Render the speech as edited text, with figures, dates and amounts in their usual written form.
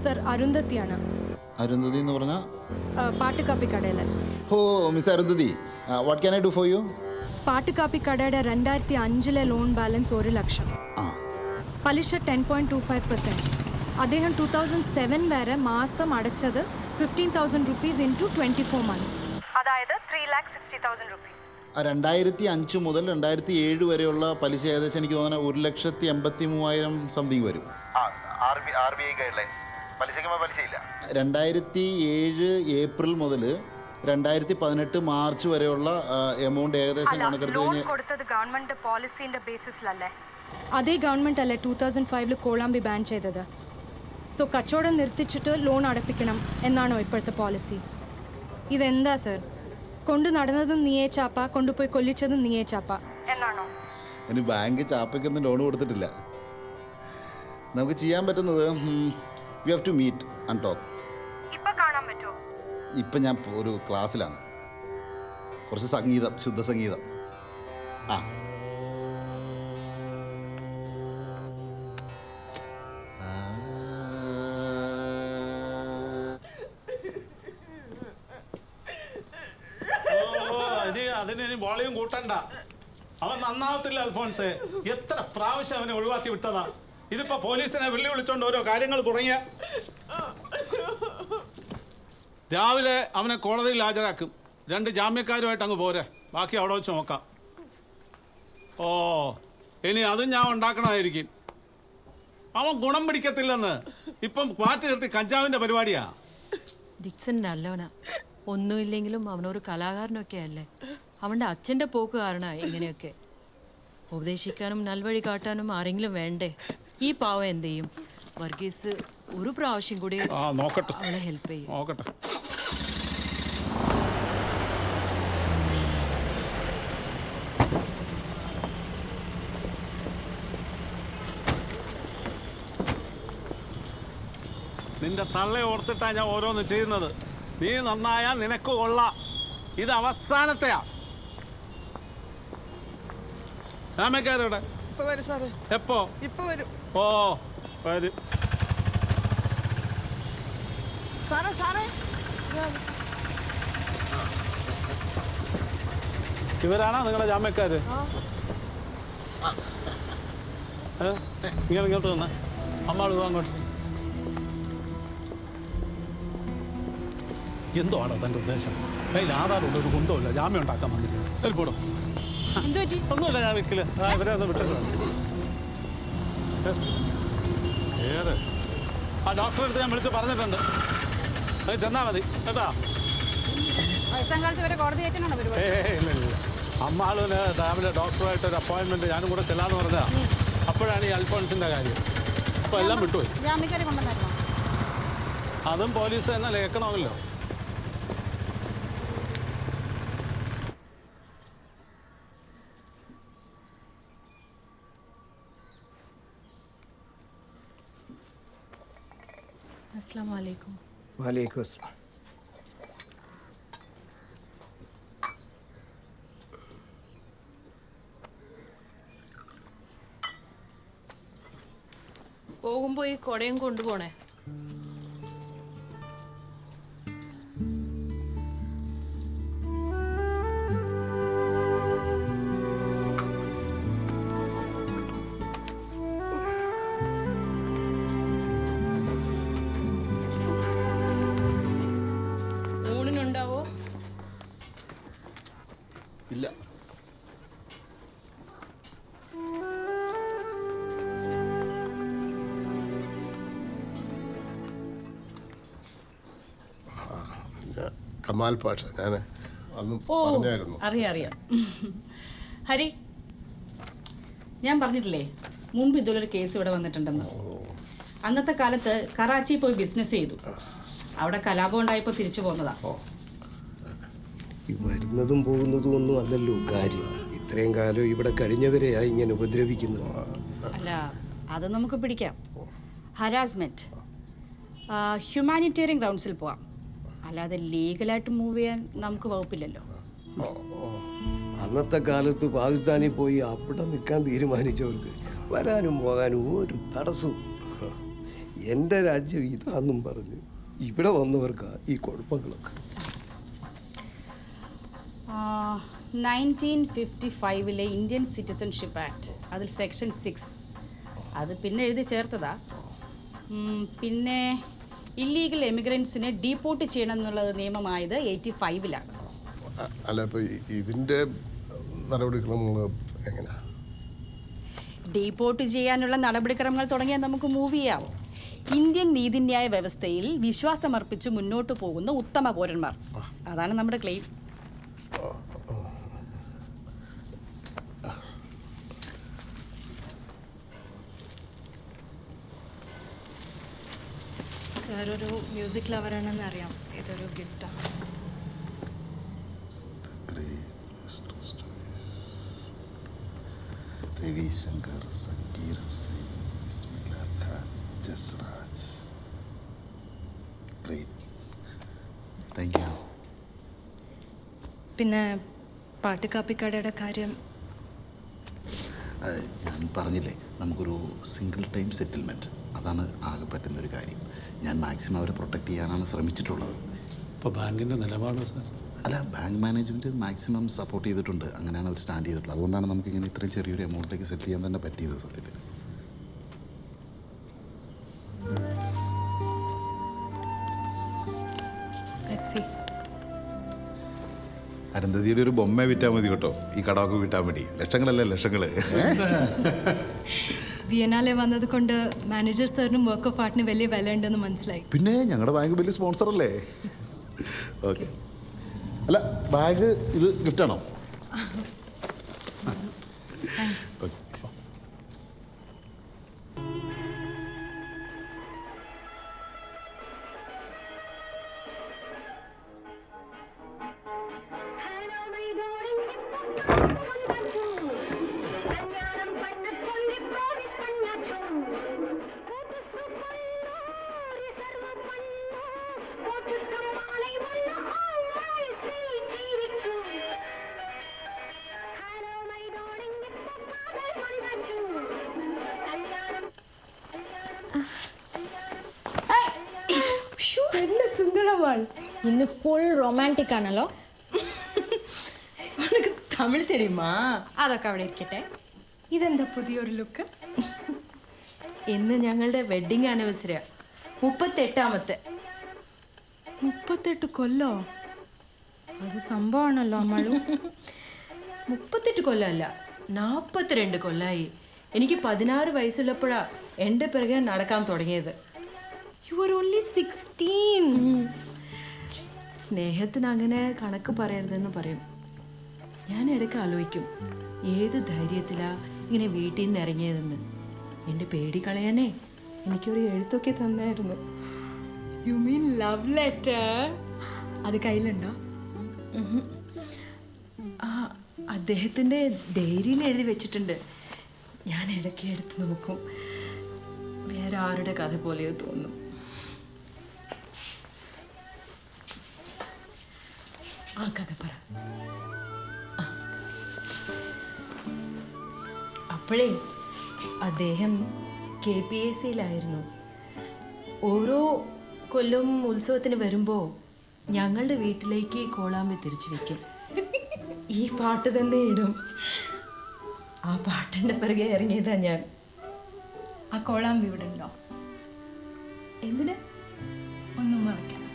Sir അരുന്ധതിയാണ്. Arundhati എന്ന് പറഞ്ഞാൽ പാട്ടുകാപ്പി കടയിലെ. Oh miss Arundhati, what can I do for you? പാട്ടുകാപ്പി കടയുടെ 2005 ലോൺ ബാലൻസ് 1 ലക്ഷം, പലിശ 10.25%. അദ്ദേഹം 2007 വരെ മാസം അടച്ചത് 15,000 rupees into 24 months, അതായത് 3,60,000 rupees. 2005 മുതൽ 2007 വരെയുള്ള പലിശ ഏകദേശം എനിക്ക് തോന്നുന്നത് 1,83,000 സംതിങ് വരും. 2007 ഏപ്രിൽ മുതൽ 2018 മാർച്ച് വരെയുള്ള എമൗണ്ട് ഏകദേശം കണക്കെടുത്ത് കഴിഞ്ഞാൽ കൊടുത്തത് ഗവൺമെന്റ് പോളിസിന്റെ ബേസിസിലല്ലേ? അതേ ഗവൺമെന്റ് അല്ലേ 2005 കോളാമ്പി ബാൻ ചെയ്തത്? സോ കച്ചവടം നിർത്തിച്ചിട്ട് ലോൺ അടപ്പിക്കണം എന്നാണോ ഇപ്പോഴത്തെ പോളിസി? ഇതെന്താ സർ? കൊണ്ടു നടന്നതും നീയേ ചാപ്പ, കൊണ്ടുപോയി കൊല്ലിച്ചതും നീയേ ചാപ്പ എന്നാണോ? ഇനി ബാങ്ക് ചാപ്പയ്ക്കൊന്നും ലോൺ കൊടുത്തിട്ടില്ല. നമുക്ക് ചെയ്യാൻ പറ്റുന്നത് we have to meet and talk. ഇപ്പൊ കാണാൻ പറ്റുമോ? ഇപ്പം ഞാൻ ഒരു ക്ലാസ്സിലാണ്, കുറച്ച് സംഗീതം, ശുദ്ധസംഗീതം. ആ അതിന് വോളിയം കൂട്ടണ്ട. അവൻ നന്നാവത്തില്ല അൽഫോൺസേ. എത്ര പ്രാവശ്യം അവനെ ഒഴിവാക്കി വിട്ടതാ. ഇതിപ്പോ പോലീസിനെ വിളിച്ചോണ്ട് ഓരോ കാര്യങ്ങൾ തുടങ്ങിയ രാവിലെ അവനെ കോടതിയിൽ ഹാജരാക്കും. 2 ജാമ്യക്കാരുമായിട്ട് അങ്ങ് പോരെ, ബാക്കി അവിടെ വെച്ച് നോക്കാം. ഓ ഇനി അതും ഞാൻ ഉണ്ടാക്കണമായിരിക്കും. അവൻ ഗുണം പിടിക്കത്തില്ലെന്ന് ഇപ്പം പാറ്റ് നിർത്തി കഞ്ചാവിന്റെ പരിപാടിയാ. ഡിക്സൺ നല്ലവനാ, ഒന്നുമില്ലെങ്കിലും അവനൊരു കലാകാരനൊക്കെ അല്ലേ. അവൻ്റെ അച്ഛൻ്റെ പോക്ക് കാരണമായി ഇങ്ങനെയൊക്കെ. ഉപദേശിക്കാനും നൽവഴി കാട്ടാനും ആരെങ്കിലും വേണ്ടേ? ഈ പാവം എന്ത് ചെയ്യും? വർഗീസ് ഒരു പ്രാവശ്യം കൂടി അവളെ ഹെൽപ്പ് ചെയ്യും. നിന്റെ തള്ളെ ഓർത്തിട്ടാ ഞാൻ ഓരോന്ന് ചെയ്യുന്നത്. നീ നന്നായാൽ നിനക്ക് കൊള്ളാം. ഇത് അവസാനത്തെയാ. രാമക്കാരോടെ എപ്പോ? ഓ വരും. ഇവരാണോ നിങ്ങളുടെ ജാമ്യക്കാര്? ഇങ്ങോട്ട് വന്ന അമ്മാള് അങ്ങോട്ട്. എന്തോ ആണോ തൻ്റെ ഉദ്ദേശം? കയ്യിൽ ആധാറുണ്ട്, ഒരു കുന്തമില്ല, ജാമ്യം ഉണ്ടാക്കാൻ വന്നില്ല. പോടും. ഒന്നുമില്ല, ഞാൻ വിൽക്കില്ല. ഇവരെ ഒന്ന് വിട്ടു. ആ ഡോക്ടറെ അടുത്ത് ഞാൻ വിളിച്ച് പറഞ്ഞിട്ടുണ്ട്, അത് ചെന്നാൽ മതി കേട്ടാ. ഇല്ല അമ്മാളിന് രാവിലെ ഡോക്ടറുമായിട്ട് ഒരു അപ്പോയിൻമെന്റ് ഞാനും കൂടെ ചെല്ലാന്ന് പറഞ്ഞാ. അപ്പോഴാണ് ഈ അൽഫോൺസിന്റെ കാര്യം. അപ്പൊ എല്ലാം വിട്ടുപോയി. അതും പോലീസ് തന്നെ കേൾക്കണമല്ലോ. അസ്സലാമു അലൈക്കും. വലൈക്കും അസ്സലാം. പോകുമ്പോ ഈ കൊടയും കൊണ്ടുപോണേ. ഊണിനുണ്ടാവോ? ഇല്ല. കമാൽ പാഷ, ഞാൻ അന്ന് പറഞ്ഞായിരുന്നു. അറിയാം. ഹരി, ഞാൻ പറഞ്ഞിട്ടില്ലേ മുമ്പ് ഇതുപോലൊരു കേസ് ഇവിടെ വന്നിട്ടുണ്ടെന്ന്. അന്നത്തെ കാലത്ത് കറാച്ചി പോയി ബിസിനസ് ചെയ്തു. അവിടെ കലാപം ഉണ്ടായപ്പോൾ തിരിച്ചു പോന്നതാ. ഈ വരുന്നതും പോകുന്നതും ഒന്നും അല്ലല്ലോ കാര്യം. ഇത്രയും കാലം ഇവിടെ കഴിഞ്ഞവരെയാ ഇങ്ങനെ ഉപദ്രവിക്കുന്നു. അല്ല, അത് നമുക്ക് പിടിക്കാം. ഹരാസ്മെന്റ് ഹ്യൂമാനിറ്റേറിയൻ ഗ്രൗണ്ട്സിൽ പോവാം, അല്ലാതെ ലീഗലായിട്ട് മൂവ് ചെയ്യാൻ നമുക്ക് വകുപ്പില്ലല്ലോ. അന്നത്തെ കാലത്ത് പാകിസ്ഥാനിൽ പോയി അവിടെ നിൽക്കാൻ തീരുമാനിച്ചവർക്ക് വരാനും പോകാനും ഒരു തടസ്സവും. എൻ്റെ രാജ്യം ഇതാന്നും പറഞ്ഞ് ഇവിടെ വന്നവർക്കാ ഈ കുഴപ്പങ്ങളൊക്കെ. 1955 ഇന്ത്യൻ സിറ്റിസൺഷിപ്പ് ആക്ട്, അതിൽ സെക്ഷൻ 6 അത് പിന്നെ എഴുതി ചേർത്തതാ. പിന്നെ ഇല്ലീഗൽ എമിഗ്രൻസിനെ ഡീപ്പോർട്ട് ചെയ്യണം എന്നുള്ളത് നിയമമായത് 85 അല്ല, ഇപ്പോൾ ഇതിൻ്റെ നടപടിക്രമങ്ങൾ എങ്ങനെയാ? ഡീപ്പോർട്ട് ചെയ്യാനുള്ള നടപടിക്രമങ്ങൾ തുടങ്ങിയാൽ നമുക്ക് മൂവ് ചെയ്യാം. ഇന്ത്യൻ നീതിന്യായ വ്യവസ്ഥയിൽ വിശ്വാസമർപ്പിച്ച് മുന്നോട്ട് പോകുന്ന ഉത്തമ പൗരന്മാർ, അതാണ് നമ്മുടെ ക്ലെയിം. സാർ ഒരു മ്യൂസിക് ലവറാണെന്ന് അറിയാം. ഇതൊരു ഗിഫ്റ്റാണ്. Ravishankar, Zakir Hussain, Bismillah Khan, Jasraj. Great, thank you. പിന്നെ പാട്ടുകാപ്പിക്കടയുടെ കാര്യം ഞാൻ പറഞ്ഞില്ലേ, നമുക്കൊരു സിംഗിൾ ടൈം സെറ്റിൽമെൻറ്റ്, അതാണ് ആകെ പറ്റുന്നൊരു കാര്യം. ഞാൻ മാക്സിമം അവരെ പ്രൊട്ടക്റ്റ് ചെയ്യാനാണ് ശ്രമിച്ചിട്ടുള്ളത്. ഇപ്പോൾ ബാങ്കിൻ്റെ നിലപാടോ സാർ? അല്ല, ബാങ്ക് മാനേജ്മെൻറ്റ് മാക്സിമം സപ്പോർട്ട് ചെയ്തിട്ടുണ്ട്. അങ്ങനെയാണ് അവർ സ്റ്റാൻഡ് ചെയ്തിട്ടുള്ളത്. അതുകൊണ്ടാണ് നമുക്കിങ്ങനെ ഇത്രയും ചെറിയൊരു എമൗണ്ടിലേക്ക് സെറ്റിൽ ചെയ്യാൻ തന്നെ പറ്റിയത് സത്യത്തിൽ. അരുന്ധതിയുടെ ഒരു ബൊമ്മ വിറ്റാൽ മതി കേട്ടോ, ഈ കടമൊക്കെ വിട്ടാൽ മതി. ലക്ഷങ്ങളല്ലേ ലക്ഷങ്ങൾ. വിയനാലെ വന്നത് കൊണ്ട് മാനേജർ സാറിനും വർക്ക് ഓഫ് ആർട്ടിന് വലിയ വില ഉണ്ടെന്ന് മനസ്സിലായി. പിന്നെ ഞങ്ങളുടെ ബാങ്ക് വലിയ സ്പോൺസർ അല്ലേ. ഓക്കെ. അല്ല, ബാഗ് ഇത് ഗിഫ്റ്റാണോ? സുന്ദരമാണ്. ഇന്ന് ഫുൾ റൊമാൻറ്റിക് ആണല്ലോ. ഉനക്ക് തമിഴ് தெரியுமா? അതൊക്കെ അവിടെ ഇരിക്കട്ടെ. ഇതെന്താ പുതിയൊരു ലുക്ക്? ഇന്ന് ഞങ്ങളുടെ വെഡിങ് ആനിവേഴ്സറിയാ, 38ാമത്തെ. 38 കൊല്ലോ? അത് സംഭവമാണല്ലോ അമ്മളു. 38 കൊല്ലമല്ല, 42 കൊല്ലായി. എനിക്ക് 16 വയസ്സുള്ളപ്പോഴാ എൻ്റെ പിറകെ നടക്കാൻ തുടങ്ങിയത്. You are only 16. സ്നേഹത്തിന് അങ്ങനെ കണക്ക് പറയരുതെന്ന് പറയും. ഞാൻ ഇടയ്ക്ക് ആലോചിക്കും, ഏത് ധൈര്യത്തിലാ ഇങ്ങനെ വീട്ടിൽ നിന്ന് ഇറങ്ങിയതെന്ന്. എൻ്റെ പേടി കളയാനേ എനിക്കൊരു എഴുത്തൊക്കെ തന്നായിരുന്നു. You mean love letter? അത് കയ്യിലുണ്ടോ? അദ്ദേഹത്തിൻ്റെ ഡയറിയിൽ എഴുതി വെച്ചിട്ടുണ്ട്. ഞാൻ ഇടയ്ക്ക് എടുത്ത് നോക്കും. വേറെ ആരുടെ കഥ പോലെയോ തോന്നും. ആ കഥ പറ. അപ്പോഴേ അദ്ദേഹം KPSCയിലായിരുന്നു. ഓരോ കൊല്ലം ഉത്സവത്തിന് വരുമ്പോൾ ഞങ്ങളുടെ വീട്ടിലേക്ക് കോളാമ്പി തിരിച്ചു വയ്ക്കും. ഈ പാട്ട് തന്നെ ഇടും. ആ പാട്ടിൻ്റെ പിറകെ ഇറങ്ങിയതാ ഞാൻ. ആ കോളാമ്പി ഇവിടെ ഉണ്ടോ? എന്തിനാ? ഒന്നുമ്മ വെക്കണം.